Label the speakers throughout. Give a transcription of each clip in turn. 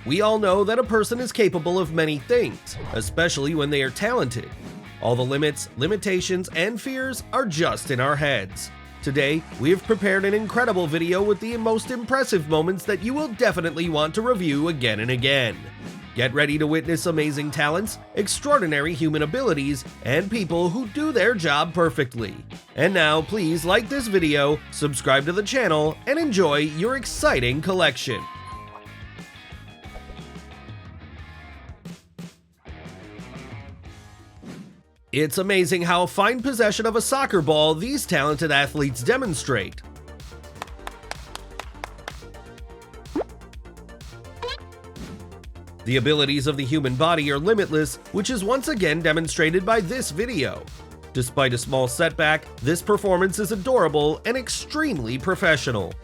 Speaker 1: We all know that a person is capable of many things, especially when they are talented. All the limits, limitations, and fears are just in our heads. Today, we have prepared an incredible video with the most impressive moments that you will definitely want to review again and again. Get ready to witness amazing talents, extraordinary human abilities, and people who do their job perfectly. And now, please like this video, subscribe to the channel, and enjoy your exciting collection. It's amazing how fine possession of a soccer ball these talented athletes demonstrate. The abilities of the human body are limitless, which is once again demonstrated by this video. Despite a small setback, this performance is adorable and extremely professional.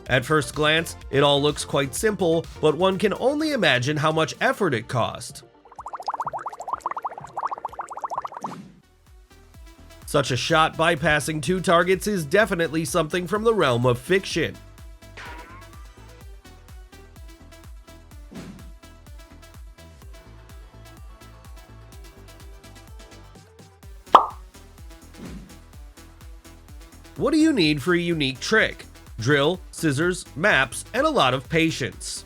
Speaker 1: At first glance, it all looks quite simple, but one can only imagine how much effort it cost. Such a shot bypassing two targets is definitely something from the realm of fiction. What do you need for a unique trick? Drill, scissors, maps, and a lot of patience.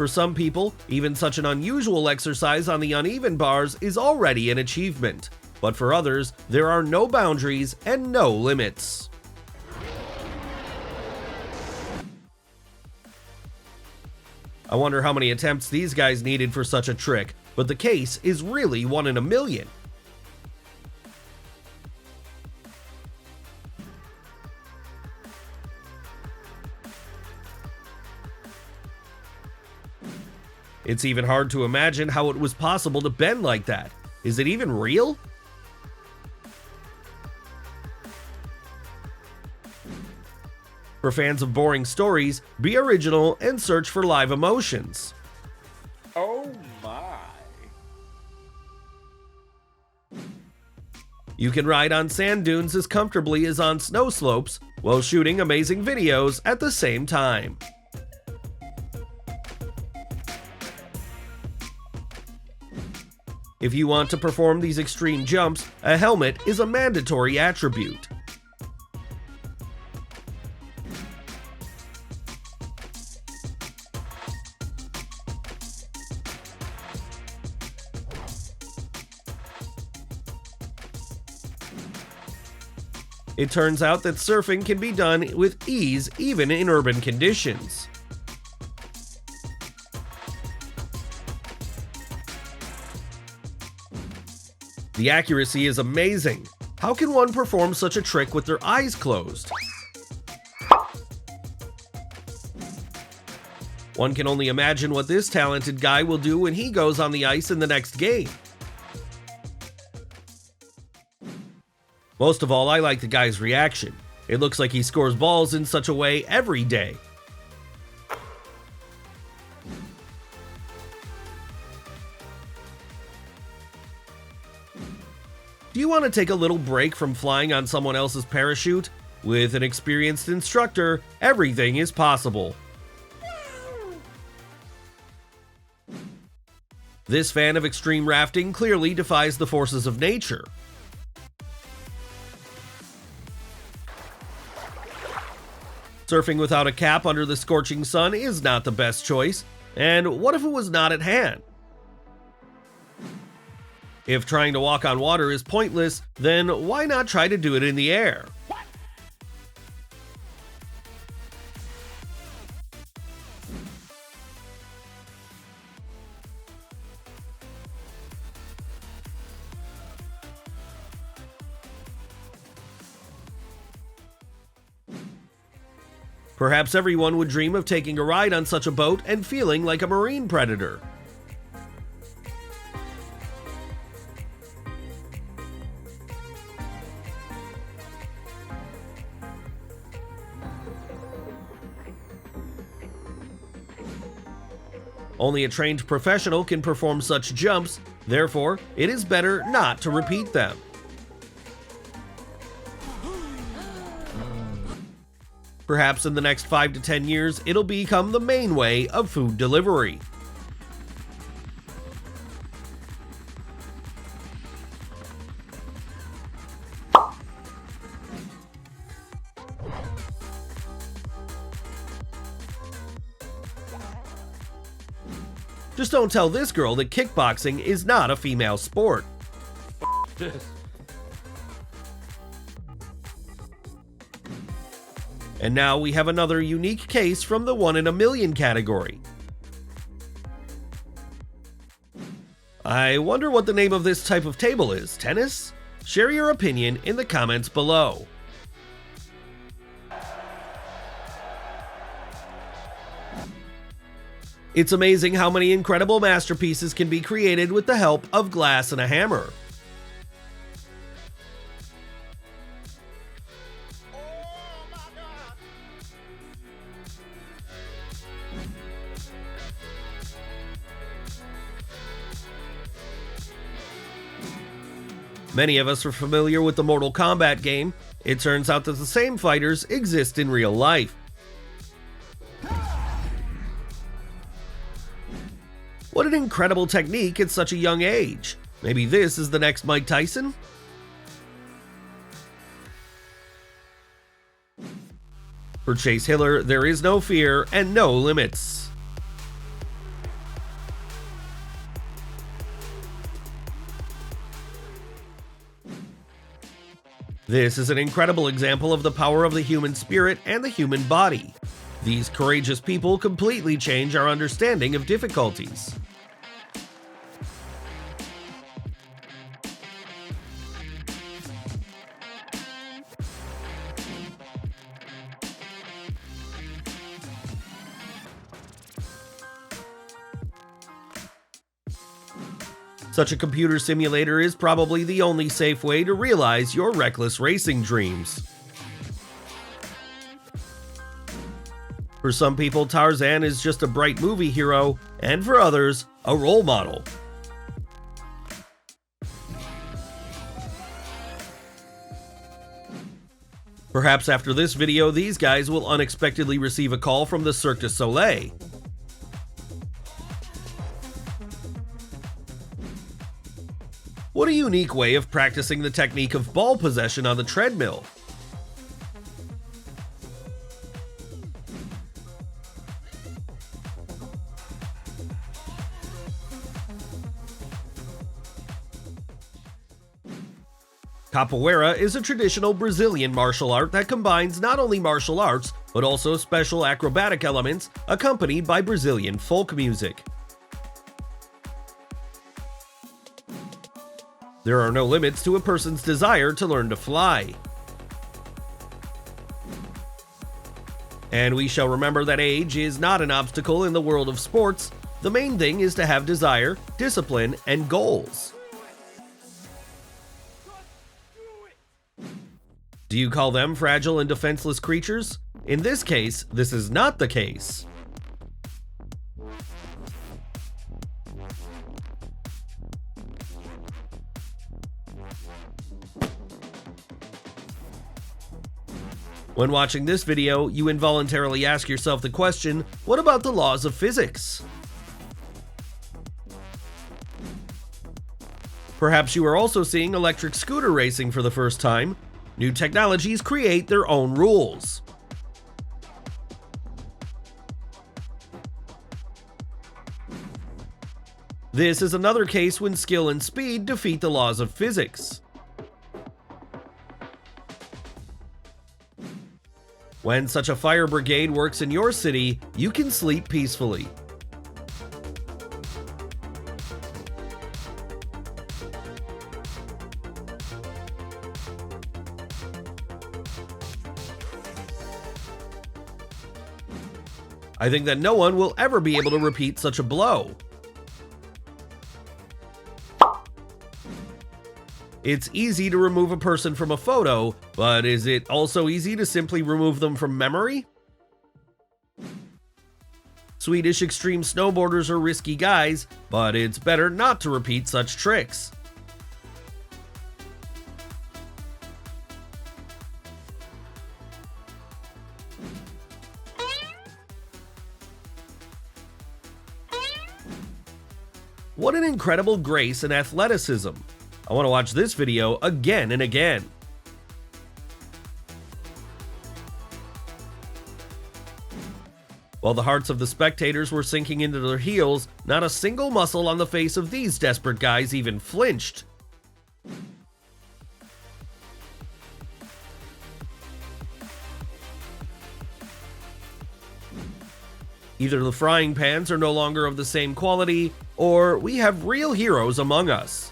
Speaker 1: For some people, even such an unusual exercise on the uneven bars is already an achievement. But for others, there are no boundaries and no limits. I wonder how many attempts these guys needed for such a trick, but the case is really 1 in a million. It's even hard to imagine how it was possible to bend like that. Is it even real? For fans of boring stories, be original and search for live emotions.
Speaker 2: Oh my.
Speaker 1: You can ride on sand dunes as comfortably as on snow slopes while shooting amazing videos at the same time. If you want to perform these extreme jumps, a helmet is a mandatory attribute. It turns out that surfing can be done with ease even in urban conditions. The accuracy is amazing. How can one perform such a trick with their eyes closed? One can only imagine what this talented guy will do when he goes on the ice in the next game. Most of all, I like the guy's reaction. It looks like he scores balls in such a way every day. Do you want to take a little break from flying on someone else's parachute? With an experienced instructor, everything is possible. This fan of extreme rafting clearly defies the forces of nature. Surfing without a cap under the scorching sun is not the best choice, and what if it was not at hand? If trying to walk on water is pointless, then why not try to do it in the air? Perhaps everyone would dream of taking a ride on such a boat and feeling like a marine predator. Only a trained professional can perform such jumps, therefore, it is better not to repeat them. Perhaps in the next 5 to 10 years, it'll become the main way of food delivery. Just don't tell this girl that kickboxing is not a female sport.
Speaker 2: This.
Speaker 1: And now we have another unique case from the 1 in a million category. I wonder what the name of this type of table is. Tennis? Share your opinion in the comments below. It's amazing how many incredible masterpieces can be created with the help of glass and a hammer. Many of us are familiar with the Mortal Kombat game. It turns out that the same fighters exist in real life. What an incredible technique at such a young age. Maybe this is the next Mike Tyson? For Chase Hiller, there is no fear and no limits. This is an incredible example of the power of the human spirit and the human body. These courageous people completely change our understanding of difficulties. Such a computer simulator is probably the only safe way to realize your reckless racing dreams. For some people, Tarzan is just a bright movie hero, and for others, a role model. Perhaps after this video, these guys will unexpectedly receive a call from the Cirque du Soleil. What a unique way of practicing the technique of ball possession on the treadmill. Capoeira is a traditional Brazilian martial art that combines not only martial arts, but also special acrobatic elements accompanied by Brazilian folk music. There are no limits to a person's desire to learn to fly. And we shall remember that age is not an obstacle in the world of sports. The main thing is to have desire, discipline, and goals. Do you call them fragile and defenseless creatures? In this case, this is not the case. When watching this video, you involuntarily ask yourself the question, what about the laws of physics? Perhaps you are also seeing electric scooter racing for the first time. New technologies create their own rules. This is another case when skill and speed defeat the laws of physics. When such a fire brigade works in your city, you can sleep peacefully. I think that no one will ever be able to repeat such a blow. It's easy to remove a person from a photo, but is it also easy to simply remove them from memory? Swedish extreme snowboarders are risky guys, but it's better not to repeat such tricks. What an incredible grace and athleticism. I want to watch this video again and again. While the hearts of the spectators were sinking into their heels, not a single muscle on the face of these desperate guys even flinched. Either the frying pans are no longer of the same quality, or we have real heroes among us.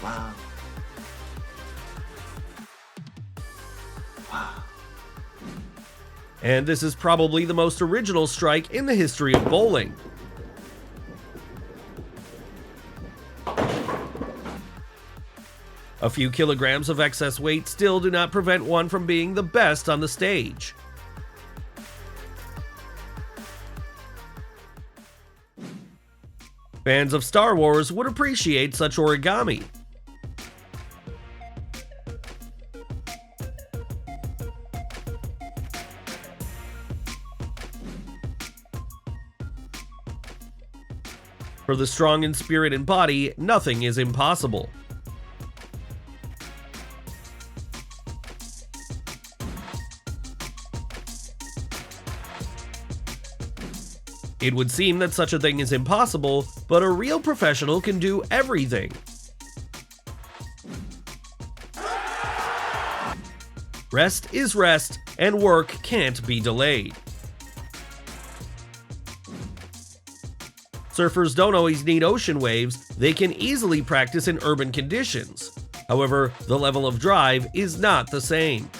Speaker 3: Wow.
Speaker 1: And this is probably the most original strike in the history of bowling. A few kilograms of excess weight still do not prevent one from being the best on the stage. Fans of Star Wars would appreciate such origami. For the strong in spirit and body, nothing is impossible. It would seem that such a thing is impossible, but a real professional can do everything. Rest is rest, and work can't be delayed. Surfers don't always need ocean waves, they can easily practice in urban conditions. However, the level of drive is not the same.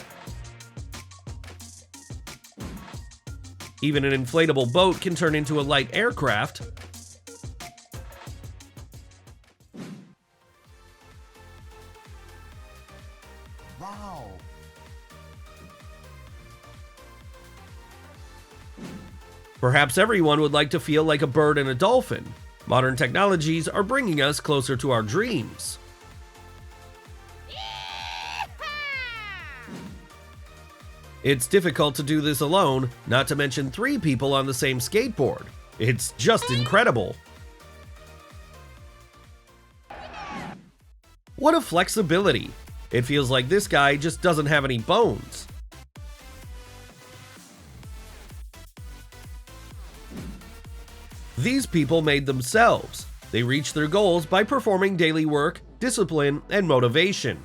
Speaker 1: Even an inflatable boat can turn into a light aircraft.
Speaker 3: Wow.
Speaker 1: Perhaps everyone would like to feel like a bird and a dolphin. Modern technologies are bringing us closer to our dreams. It's difficult to do this alone, not to mention 3 people on the same skateboard. It's just incredible. What a flexibility. It feels like this guy just doesn't have any bones. These people made themselves. They reach their goals by performing daily work, discipline, and motivation.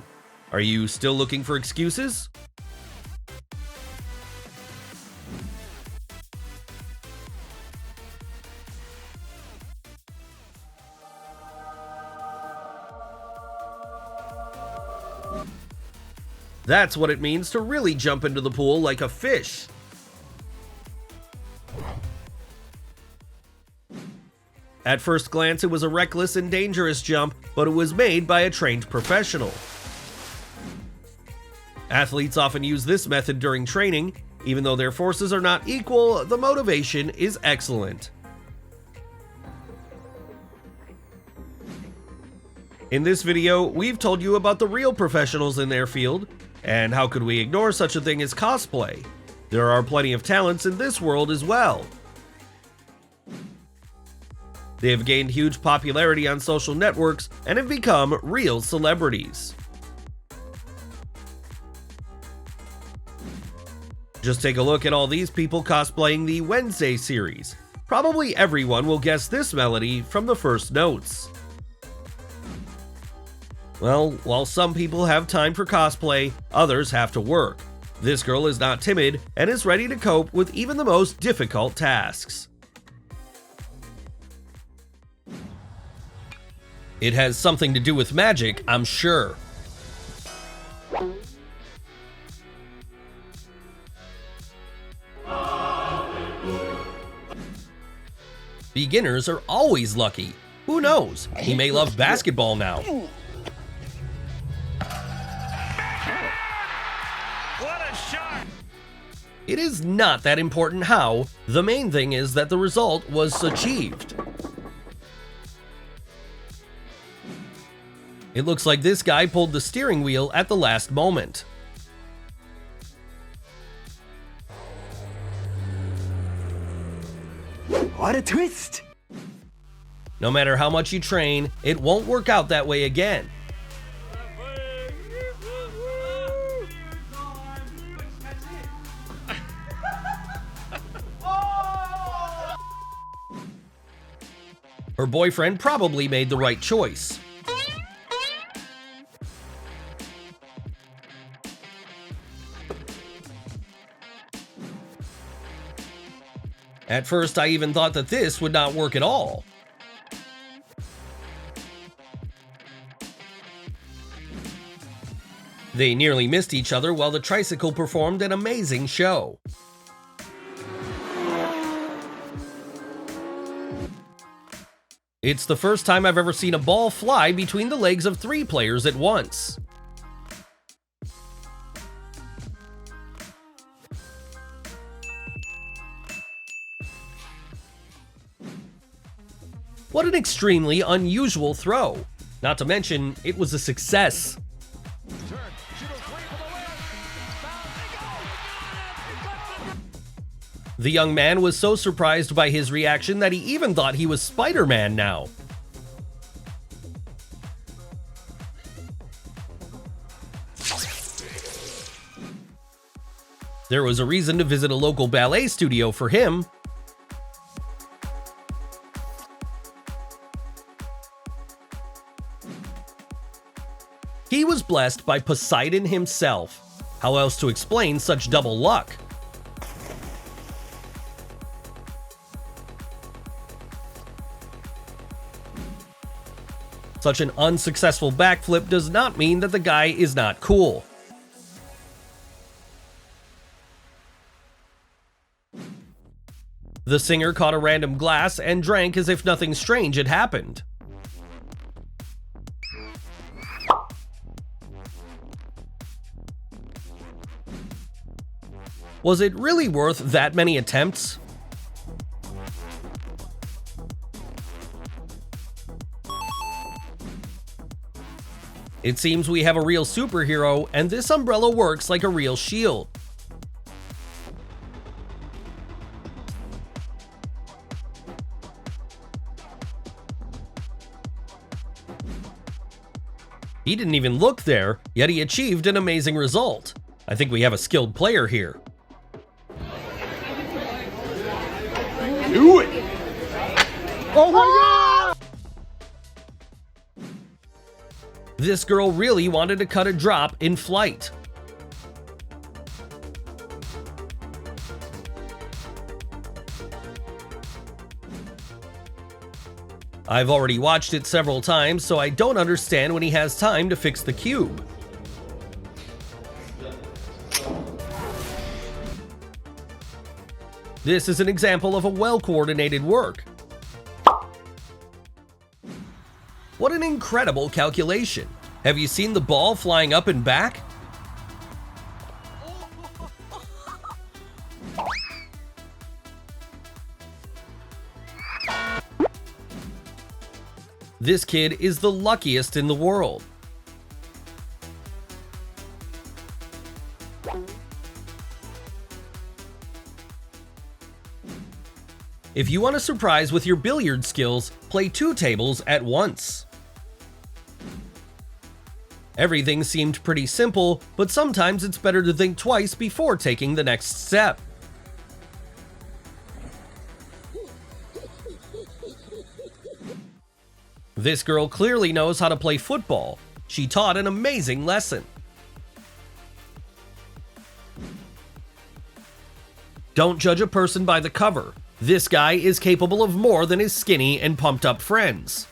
Speaker 1: Are you still looking for excuses? That's what it means to really jump into the pool like a fish. At first glance, it was a reckless and dangerous jump, but it was made by a trained professional. Athletes often use this method during training. Even though their forces are not equal, the motivation is excellent. In this video, we've told you about the real professionals in their field, and how could we ignore such a thing as cosplay? There are plenty of talents in this world as well. They have gained huge popularity on social networks and have become real celebrities. Just take a look at all these people cosplaying the Wednesday series. Probably everyone will guess this melody from the first notes. Well, while some people have time for cosplay, others have to work. This girl is not timid and is ready to cope with even the most difficult tasks. It has something to do with magic, I'm sure. Beginners are always lucky. Who knows? He may love basketball now.
Speaker 2: What a shot!
Speaker 1: It is not that important how. The main thing is that the result was achieved. It looks like this guy pulled the steering wheel at the last moment.
Speaker 3: What a twist!
Speaker 1: No matter how much you train, it won't work out that way again. Her boyfriend probably made the right choice. At first, I even thought that this would not work at all. They nearly missed each other while the tricycle performed an amazing show. It's the first time I've ever seen a ball fly between the legs of 3 players at once. What an extremely unusual throw. Not to mention, it was a success. The young man was so surprised by his reaction that he even thought he was Spider-Man now. There was a reason to visit a local ballet studio for him. He was blessed by Poseidon himself. How else to explain such double luck? Such an unsuccessful backflip does not mean that the guy is not cool. The singer caught a random glass and drank as if nothing strange had happened. Was it really worth that many attempts? It seems we have a real superhero, and this umbrella works like a real shield. He didn't even look there, yet he achieved an amazing result. I think we have a skilled player here.
Speaker 3: Do it! Oh my god!
Speaker 1: This girl really wanted to cut a drop in flight. I've already watched it several times, so I don't understand when he has time to fix the cube. This is an example of a well-coordinated work. What an incredible calculation! Have you seen the ball flying up and back? This kid is the luckiest in the world. If you want a surprise with your billiard skills, play 2 tables at once. Everything seemed pretty simple, but sometimes it's better to think twice before taking the next step. This girl clearly knows how to play football. She taught an amazing lesson. Don't judge a person by the cover. This guy is capable of more than his skinny and pumped up friends.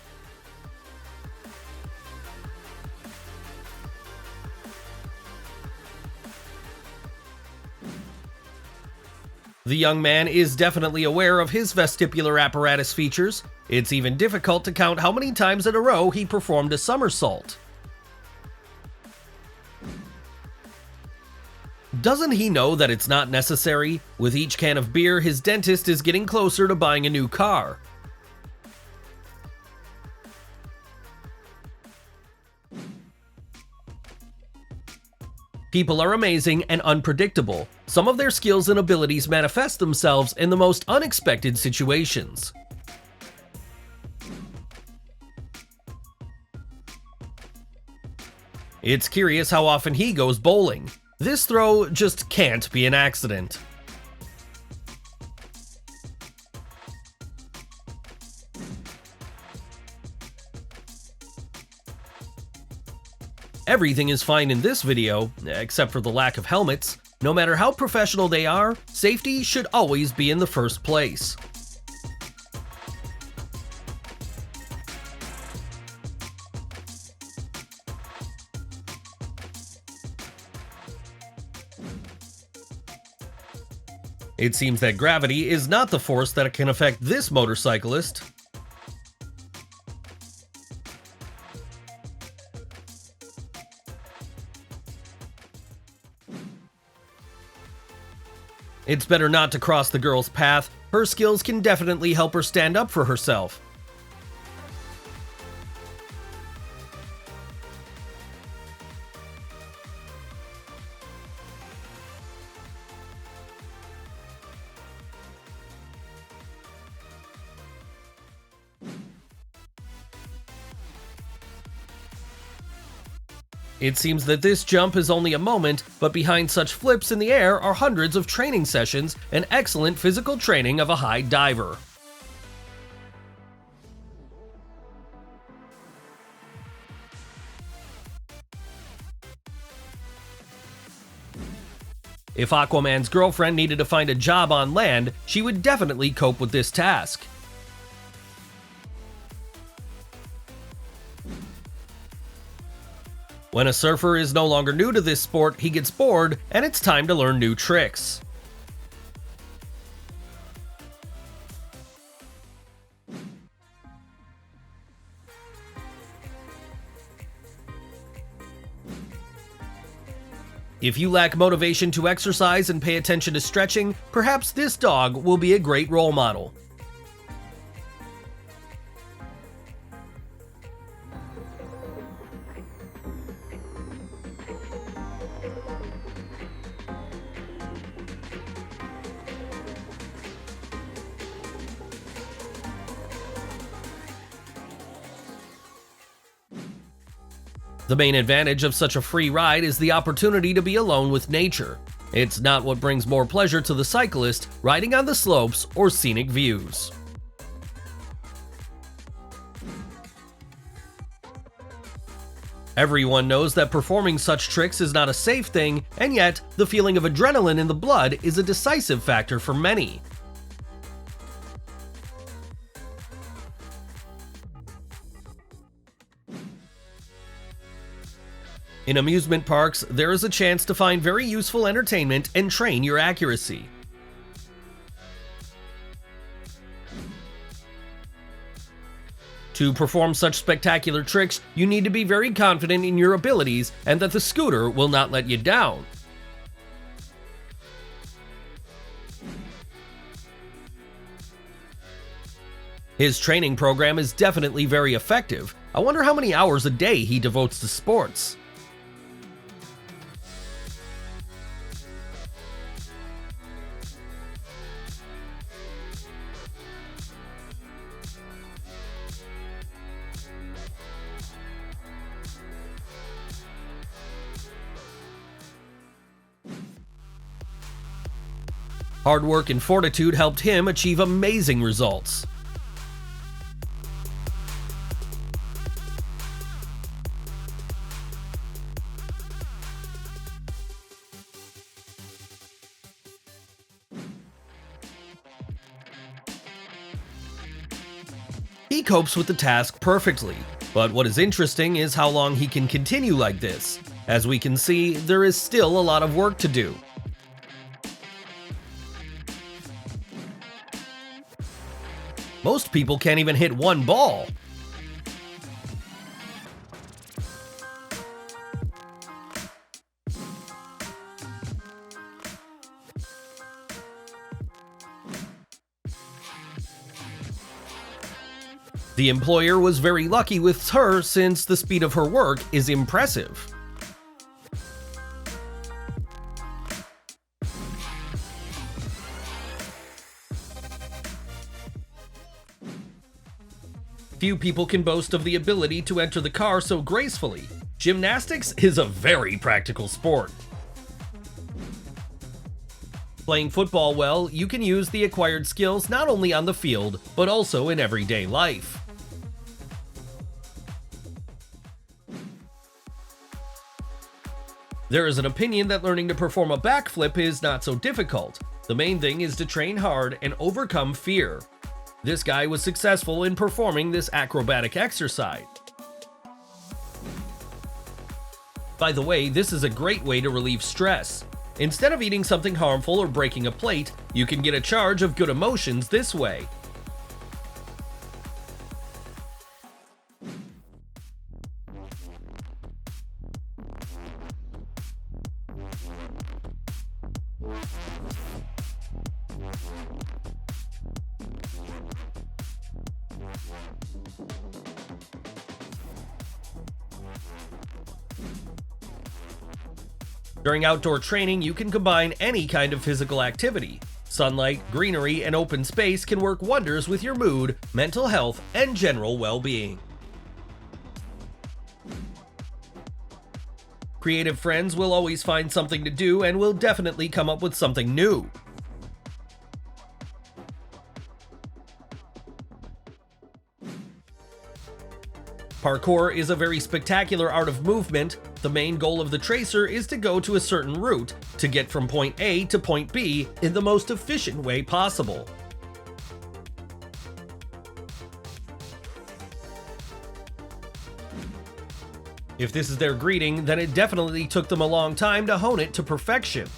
Speaker 1: The young man is definitely aware of his vestibular apparatus features. It's even difficult to count how many times in a row he performed a somersault. Doesn't he know that it's not necessary? With each can of beer, his dentist is getting closer to buying a new car. People are amazing and unpredictable. Some of their skills and abilities manifest themselves in the most unexpected situations. It's curious how often he goes bowling. This throw just can't be an accident. Everything is fine in this video, except for the lack of helmets. No matter how professional they are, safety should always be in the first place. It seems that gravity is not the force that can affect this motorcyclist. It's better not to cross the girl's path. Her skills can definitely help her stand up for herself. It seems that this jump is only a moment, but behind such flips in the air are hundreds of training sessions and excellent physical training of a high diver. If Aquaman's girlfriend needed to find a job on land, she would definitely cope with this task. When a surfer is no longer new to this sport, he gets bored, and it's time to learn new tricks. If you lack motivation to exercise and pay attention to stretching, perhaps this dog will be a great role model. The main advantage of such a free ride is the opportunity to be alone with nature. It's not what brings more pleasure to the cyclist, riding on the slopes or scenic views. Everyone knows that performing such tricks is not a safe thing, and yet the feeling of adrenaline in the blood is a decisive factor for many. In amusement parks, there is a chance to find very useful entertainment and train your accuracy. To perform such spectacular tricks, you need to be very confident in your abilities and that the scooter will not let you down. His training program is definitely very effective. I wonder how many hours a day he devotes to sports. Hard work and fortitude helped him achieve amazing results. He copes with the task perfectly, but what is interesting is how long he can continue like this. As we can see, there is still a lot of work to do. Most people can't even hit one ball. The employer was very lucky with her since the speed of her work is impressive. Few people can boast of the ability to enter the car so gracefully. Gymnastics is a very practical sport. Playing football well, you can use the acquired skills not only on the field, but also in everyday life. There is an opinion that learning to perform a backflip is not so difficult. The main thing is to train hard and overcome fear. This guy was successful in performing this acrobatic exercise. By the way, this is a great way to relieve stress. Instead of eating something harmful or breaking a plate, you can get a charge of good emotions this way. During outdoor training, you can combine any kind of physical activity. Sunlight, greenery, and open space can work wonders with your mood, mental health, and general well-being. Creative friends will always find something to do and will definitely come up with something new. Parkour is a very spectacular art of movement. The main goal of the tracer is to go to a certain route to get from point A to point B in the most efficient way possible. If this is their greeting, then it definitely took them a long time to hone it to perfection.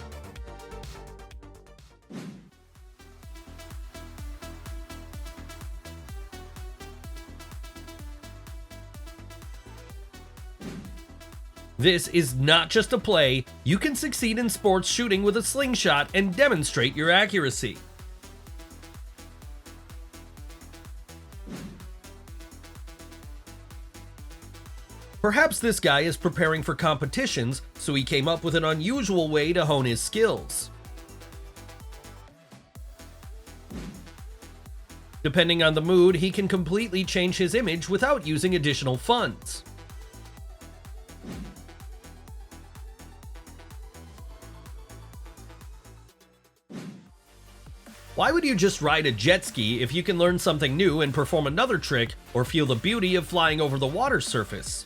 Speaker 1: This is not just a play. You can succeed in sports shooting with a slingshot and demonstrate your accuracy. Perhaps this guy is preparing for competitions, so he came up with an unusual way to hone his skills. Depending on the mood, he can completely change his image without using additional funds. Why would you just ride a jet ski if you can learn something new and perform another trick or feel the beauty of flying over the water surface?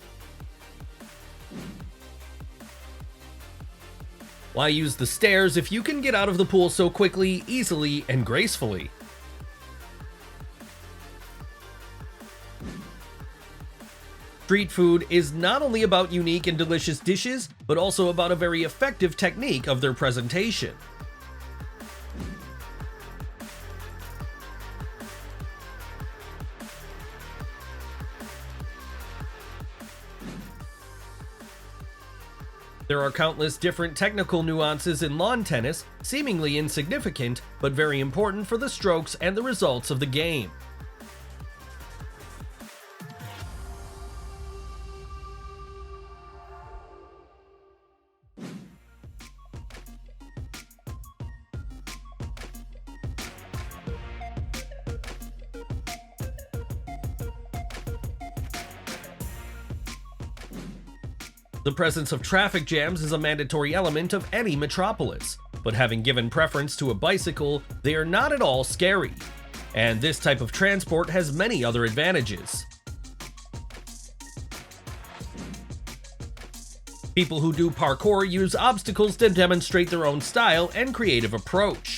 Speaker 1: Why use the stairs if you can get out of the pool so quickly, easily, and gracefully? Street food is not only about unique and delicious dishes, but also about a very effective technique of their presentation. There are countless different technical nuances in lawn tennis, seemingly insignificant, but very important for the strokes and the results of the game. The presence of traffic jams is a mandatory element of any metropolis, but having given preference to a bicycle, they are not at all scary. And this type of transport has many other advantages. People who do parkour use obstacles to demonstrate their own style and creative approach.